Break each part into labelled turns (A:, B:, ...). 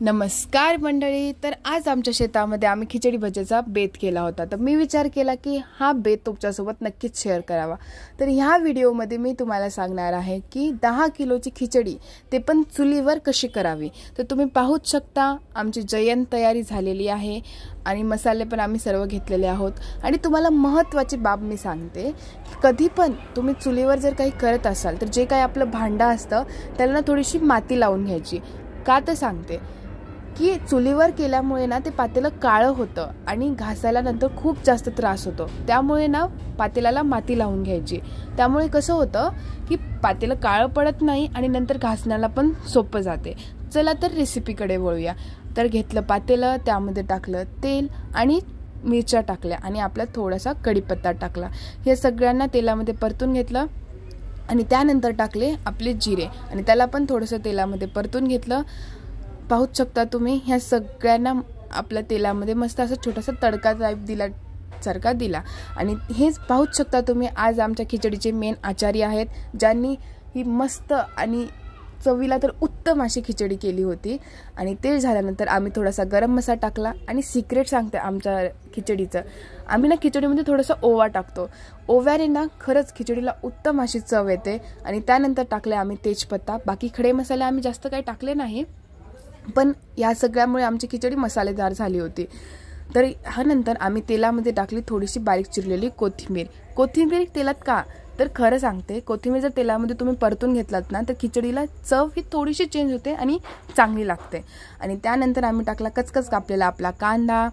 A: नमस्कार मंडळी। तर आज आमच्या शेतामध्ये आम्ही खिचडी भज्याचा बेत केला होता। तर मी विचार केला की हा बेत तुमच्यासोबत नक्कीच शेअर करावा। तर ह्या व्हिडिओमध्ये मी तुम्हाला सांगणार आहे की 10 किलोची खिचडी ते पण चुलीवर कशी करावी। तर तुम्ही पाहूच शकता आमची जयंत तयारी झालेली आहे आणि मसाले पण आम्ही सर्व घेतलेले आहोत। आणि तुम्हाला महत्त्वाची बाब मी सांगते, कधी पण तुम्ही चुलीवर जर काही करत असाल तर जे काही आपलं भांडं असतं त्याला थोडीशी माती लावून घ्यायची। का तर सांगते की चुलीवर केल्यामुळे ना ते पातेलं काळं होतं आणि घासायला नंतर खूप जास्त त्रास होतो। त्यामुळे ना पातेल्याला माती लावून घ्यायची। त्यामुळे कसं होतं की पातेलं काळं पडत नाही आणि नंतर घासण्याला पण सोपं जाते। चला तर रेसिपीकडे वळूया। तर घेतलं पातेलं, त्यामध्ये टाकलं तेल आणि मिरच्या टाकल्या आणि आपला थोडासा कढीपत्ता टाकला। हे सगळ्यांना तेलामध्ये परतून घेतलं आणि त्यानंतर टाकले आपले जिरे आणि त्याला पण थोडंसं तेलामध्ये परतून घेतलं। पाहूच शकता तुम्ही ह्या सगळ्यांना आपल्या तेलामध्ये मस्त असा छोटासा तडका टाईप दिल्यासारखा दिला। आणि हेच पाहूच शकता तुम्ही आज आमच्या खिचडीचे मेन आचार्य आहेत, ज्यांनी ही मस्त आणि चवीला तर उत्तम अशी खिचडी केली होती। आणि ते झाल्यानंतर आम्ही थोडासा गरम मसाला टाकला आणि सिक्रेट सांगते आमच्या खिचडीचं, आम्ही ना खिचडीमध्ये थोडासा ओवा टाकतो। ओव्याने ना खरंच खिचडीला उत्तम अशी चव येते। आणि त्यानंतर टाकले आम्ही तेजपत्ता। बाकी खडे मसाले आम्ही जास्त काही टाकले नाही, पण या सगळ्यामुळे आमची खिचडी मसालेदार झाली होती। तर ह्या नंतर आम्ही तेलामध्ये टाकली थोडीशी बारीक चिरलेली कोथिंबीर। कोथिंबीर तेलात का तर खरं सांगते, कोथिंबीर जर तेलामध्ये तुम्ही परतून घेतलात ना तर खिचडीला चव ही थोडीशी चेंज होते आणि चांगली लागते। आणि त्यानंतर आम्ही टाकला कचकच कापलेला आपला कांदा,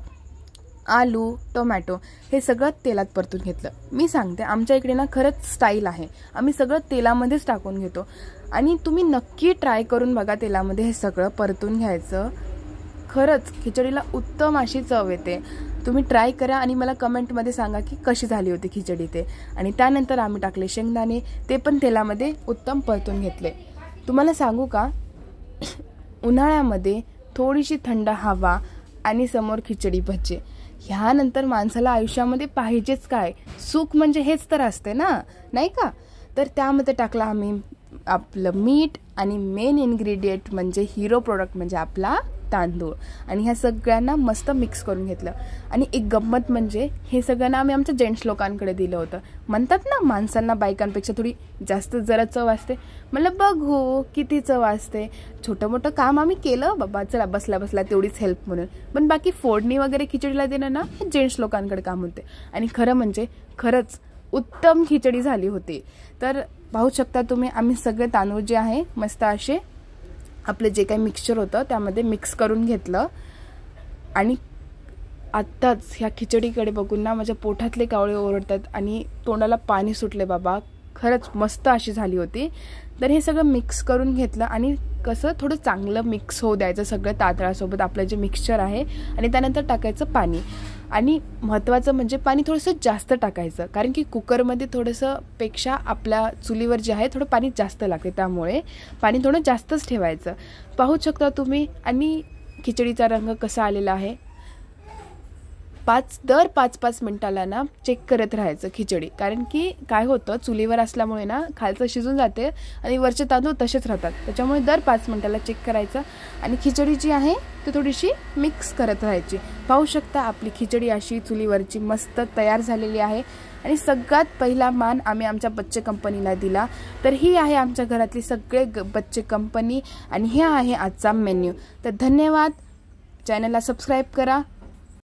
A: आलू, टोमॅटो, हे सगळं तेलात परतून घेतलं। मी सांगते आमच्या इकडे ना खरंच स्टाईल आहे, आम्ही सगळं तेलामध्येच टाकून घेतो। आणि तुम्ही नक्की ट्राय करून बघा तेलामध्ये हे सगळं परतून घ्यायचं। खरंच खिचडीला उत्तम अशी चव येते। तुम्ही ट्राय करा आणि मला कमेंटमध्ये सांगा की कशी झाली होती खिचडी ते। आणि त्यानंतर आम्ही टाकले शेंगदाणे, ते पण तेलामध्ये उत्तम परतून घेतले। तुम्हाला सांगू का, उन्हाळ्यामध्ये थोडीशी थंड हवा आणि समोर खिचडी भज्जे, ह्यानंतर माणसाला आयुष्यामध्ये पाहिजेच काय, सुख म्हणजे हेच तर असते ना, नाही का। तर त्यामध्ये टाकला आम्ही आपलं मीठ आणि मेन इन्ग्रेडियंट म्हणजे हिरो प्रोडक्ट म्हणजे आपला तांदूळ। आणि ह्या सगळ्यांना मस्त मिक्स करून घेतलं। आणि एक गंमत म्हणजे हे सगळ्यांना आम्ही आमच्या जेंट्स लोकांकडे दिलं होतं। म्हणतात ना माणसांना बायकांपेक्षा थोडी जास्त जरा चव असते, म्हणलं बघू किती चव असते। छोटं मोठं काम आम्ही केलं बाबा, चला बसल्या बसल्या तेवढीच हेल्प म्हणून, पण बाकी फोडणी वगैरे खिचडीला देणं ना हे जेंट्स लोकांकडे काम होते। आणि खरं म्हणजे खरंच उत्तम खिचडी झाली होती। तर पाहू शकता तुम्ही आम्ही सगळे तांदूळ जे आहे मस्त असे आपले जे काही मिक्सचर होतं त्यामध्ये मिक्स करून घेतलं। आणि आत्ताच ह्या खिचडीकडे बघून ना माझ्या पोटातले कावळे ओरडतात आणि तोंडाला पाणी सुटले बाबा, खरंच मस्त अशी झाली होती। तर हे सगळं मिक्स करून घेतलं आणि कसं थोडं चांगलं मिक्स होऊ द्यायचं सगळं तांदळासोबत आपलं जे मिक्सचर आहे। आणि त्यानंतर टाकायचं पाणी। आणि महत्त्वाचं म्हणजे पाणी थोडंसं जास्त टाकायचं, कारण की कुकरमध्ये थोडंसं पेक्षा आपल्या चुलीवर जे आहे थोडं पाणी जास्त लागते, त्यामुळे पाणी थोडं जास्तच ठेवायचं। पाहू शकता तुम्ही। आणि खिचडीचा रंग कसा आलेला आहे, दर 5-5 मिनिटाला ना चेक करत राहायचं खिचडी, कारण की काय होतं चुलीवर असल्यामुळे ना खालचं शिजून जाते आणि वरचे तांदूळ तसेच राहतात, त्याच्यामुळे दर 5 मिनिटाला चेक करायचं। आणि खिचडी जी आहे ती थोडीशी मिक्स करत राहायची। पाहू शकता आपली खिचडी अशी चुलीवरची मस्त तयार झालेली आहे। आणि सगळ्यात पहिला मान आम्ही आमच्या बच्चे कंपनीला दिला। तर ही आहे आमच्या घरातली सगळे बच्चे कंपनी आणि हे आहे आजचा मेन्यू। तर धन्यवाद, चॅनलला सबस्क्राईब करा।